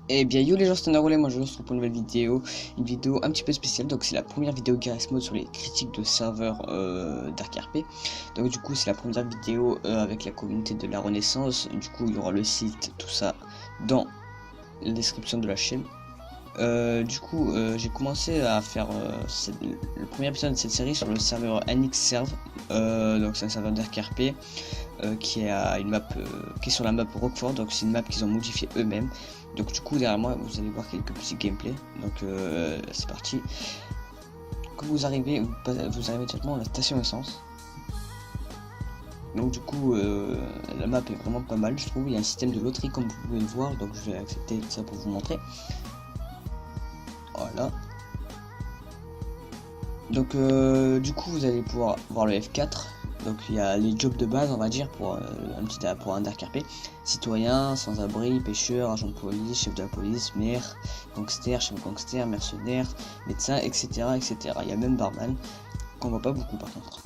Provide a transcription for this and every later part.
Et bien yo les gens, c'est Narolé, moi je vous retrouve pour une nouvelle vidéo, une vidéo un petit peu spéciale. Donc c'est la première vidéo Garry's Mod sur les critiques de serveurs Dark RP. Donc du coup c'est la première vidéo avec la communauté de la Renaissance. Du coup il y aura le site, tout ça dans la description de la chaîne. J'ai commencé à faire le premier épisode de cette série sur le serveur NXServe. Donc c'est un serveur Dark RP qui est à une map qui est sur la map Rockford. Donc c'est une map qu'ils ont modifiée eux-mêmes. Donc du coup derrière moi vous allez voir quelques petits gameplays. Donc c'est parti. Quand vous arrivez directement à la station essence. Donc du coup la map est vraiment pas mal, je trouve. Il y a un système de loterie comme vous pouvez le voir. Donc je vais accepter ça pour vous montrer. Voilà. Donc du coup vous allez pouvoir voir le F4. Donc il y a les jobs de base on va dire pour un Dark RP. Citoyen, sans-abri, pêcheur, agent de police, chef de la police, maire, gangster, chef de gangster, mercenaire, médecin, etc. etc. Il y a même barman, qu'on voit pas beaucoup par contre.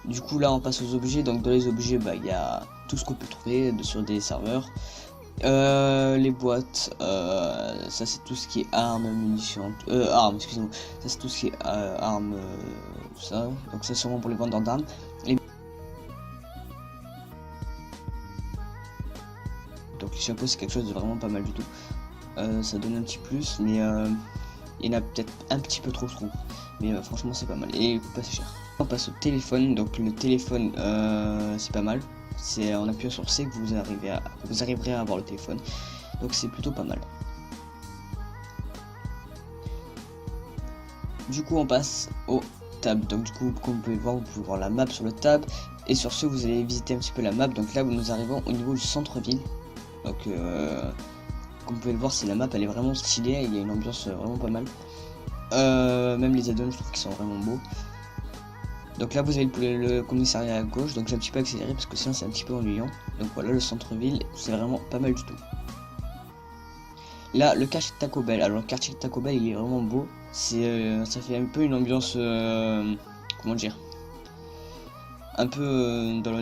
Du coup là on passe aux objets. Donc dans les objets il y a tout ce qu'on peut trouver sur des serveurs. Les boîtes, ça c'est tout ce qui est armes, munitions, excusez-moi, ça c'est tout ce qui est armes, tout ça. Donc c'est sûrement pour les vendeurs d'armes. Donc les chapeaux c'est quelque chose de vraiment pas mal du tout. Ça donne un petit plus, mais il y en a peut-être un petit peu trop je trouve. Mais franchement c'est pas mal et il coûte pas assez cher. On passe au téléphone. Donc le téléphone c'est pas mal. C'est en appuyant sur C que vous arriverez à avoir le téléphone. Donc c'est plutôt pas mal. Du coup on passe au tab. Donc du coup comme vous pouvez voir la map sur le tab. Et sur ce vous allez visiter un petit peu la map. Donc là nous arrivons au niveau du centre-ville. Donc comme vous pouvez le voir, c'est la map, elle est vraiment stylée. Il y a une ambiance vraiment pas mal. Même les add-ons je trouve qu'ils sont vraiment beaux. Donc là vous avez le commissariat à gauche. Donc j'ai un petit peu accéléré parce que sinon c'est un petit peu ennuyant. Donc voilà, le centre-ville c'est vraiment pas mal du tout. Là le quartier de Taco Bell. Alors le quartier de Taco Bell il est vraiment beau. Ça fait un peu une ambiance comment dire, un peu dans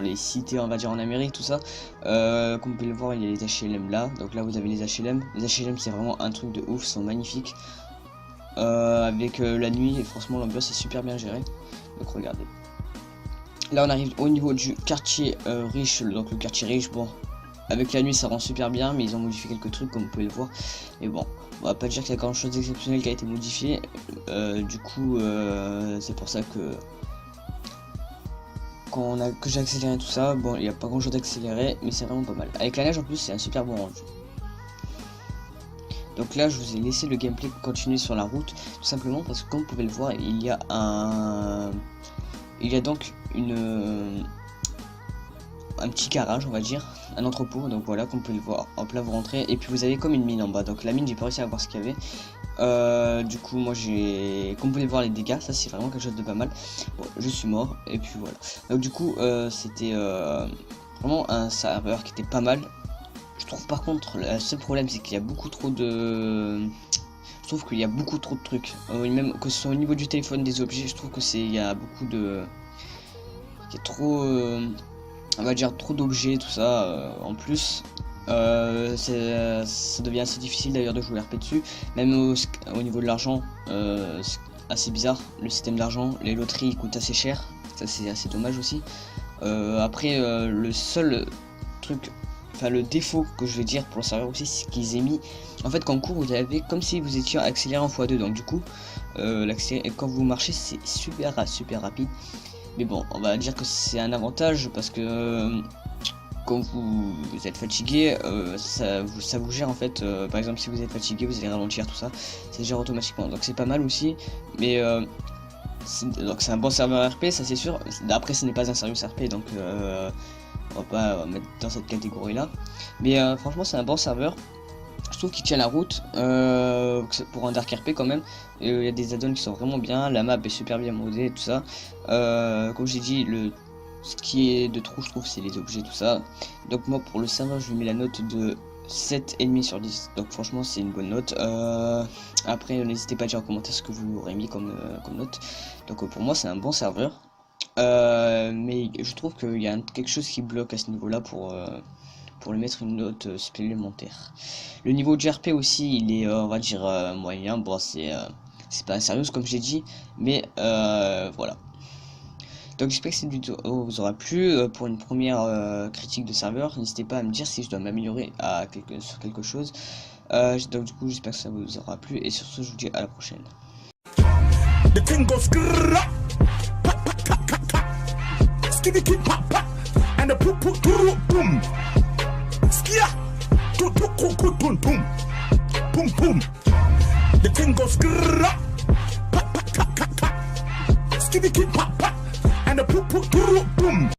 les cités on va dire en Amérique, tout ça. Comme vous pouvez le voir il y a les HLM là. Donc là vous avez les HLM. Les HLM c'est vraiment un truc de ouf, ils sont magnifiques. Avec la nuit, et franchement l'ambiance est super bien gérée. Donc regardez. Là on arrive au niveau du quartier riche. Donc le quartier riche, bon, avec la nuit ça rend super bien, mais ils ont modifié quelques trucs comme vous pouvez le voir. Mais bon, on va pas dire qu'il y a grand chose d'exceptionnel qui a été modifié. Du coup c'est pour ça que j'ai accéléré tout ça. Bon, il n'y a pas grand chose d'accéléré, mais c'est vraiment pas mal. Avec la neige en plus c'est un super bon rendu. Donc là je vous ai laissé le gameplay continuer sur la route, tout simplement parce que comme vous pouvez le voir il y a donc un petit garage on va dire, un entrepôt. Donc voilà, comme vous pouvez le voir, hop là vous rentrez et puis vous avez comme une mine en bas. Donc la mine j'ai pas réussi à voir ce qu'il y avait. Du coup moi comme vous pouvez le voir les dégâts, ça c'est vraiment quelque chose de pas mal. Bon, je suis mort et puis voilà. Donc du coup c'était vraiment un serveur qui était pas mal. Je trouve par contre le seul problème c'est qu'il y a beaucoup trop de... Je trouve qu'il y a beaucoup trop de trucs. Même que ce soit au niveau du téléphone, des objets, je trouve que il y a beaucoup de... Il y a trop... on va dire trop d'objets, tout ça. En plus, ça devient assez difficile d'ailleurs de jouer RP dessus. Même au niveau de l'argent, c'est assez bizarre. Le système d'argent, les loteries coûtent assez cher. Ça c'est assez dommage aussi. Après, le seul truc... Enfin le défaut que je vais dire pour le serveur aussi, c'est qu'ils aient mis en fait qu'en cours vous avez comme si vous étiez accéléré en x2. Donc du coup quand vous marchez c'est super rapide. Mais bon, on va dire que c'est un avantage parce que quand vous êtes fatigué, ça vous gère en fait. Par exemple si vous êtes fatigué vous allez ralentir, tout ça, ça gère automatiquement. Donc c'est pas mal aussi. Mais donc c'est un bon serveur RP, ça c'est sûr. Après ce n'est pas un service RP, donc on va pas mettre dans cette catégorie là. Mais franchement c'est un bon serveur. Je trouve qu'il tient la route pour un Dark RP quand même. Il y a des add-ons qui sont vraiment bien. La map est super bien modée, tout ça. Comme j'ai dit, ce qui est de trop je trouve c'est les objets, tout ça. Donc moi pour le serveur je lui mets la note de 7,5 sur 10. Donc franchement c'est une bonne note. Après n'hésitez pas à dire en commentaire ce que vous aurez mis comme note. Donc pour moi c'est un bon serveur. Mais je trouve qu'il y a quelque chose qui bloque à ce niveau-là pour lui mettre une note supplémentaire. Le niveau de RP aussi, il est, on va dire, moyen. Bon, c'est pas sérieux comme j'ai dit, mais voilà. Donc j'espère que cette vidéo vous aura plu. Pour une première critique de serveur, n'hésitez pas à me dire si je dois m'améliorer sur quelque chose. Donc du coup j'espère que ça vous aura plu et sur ce je vous dis à la prochaine. The thing goes skitty kit pop pop and the poop poop boom skia to boom boom boom boom. The thing goes skitty kit pop pop and the poop poop boom.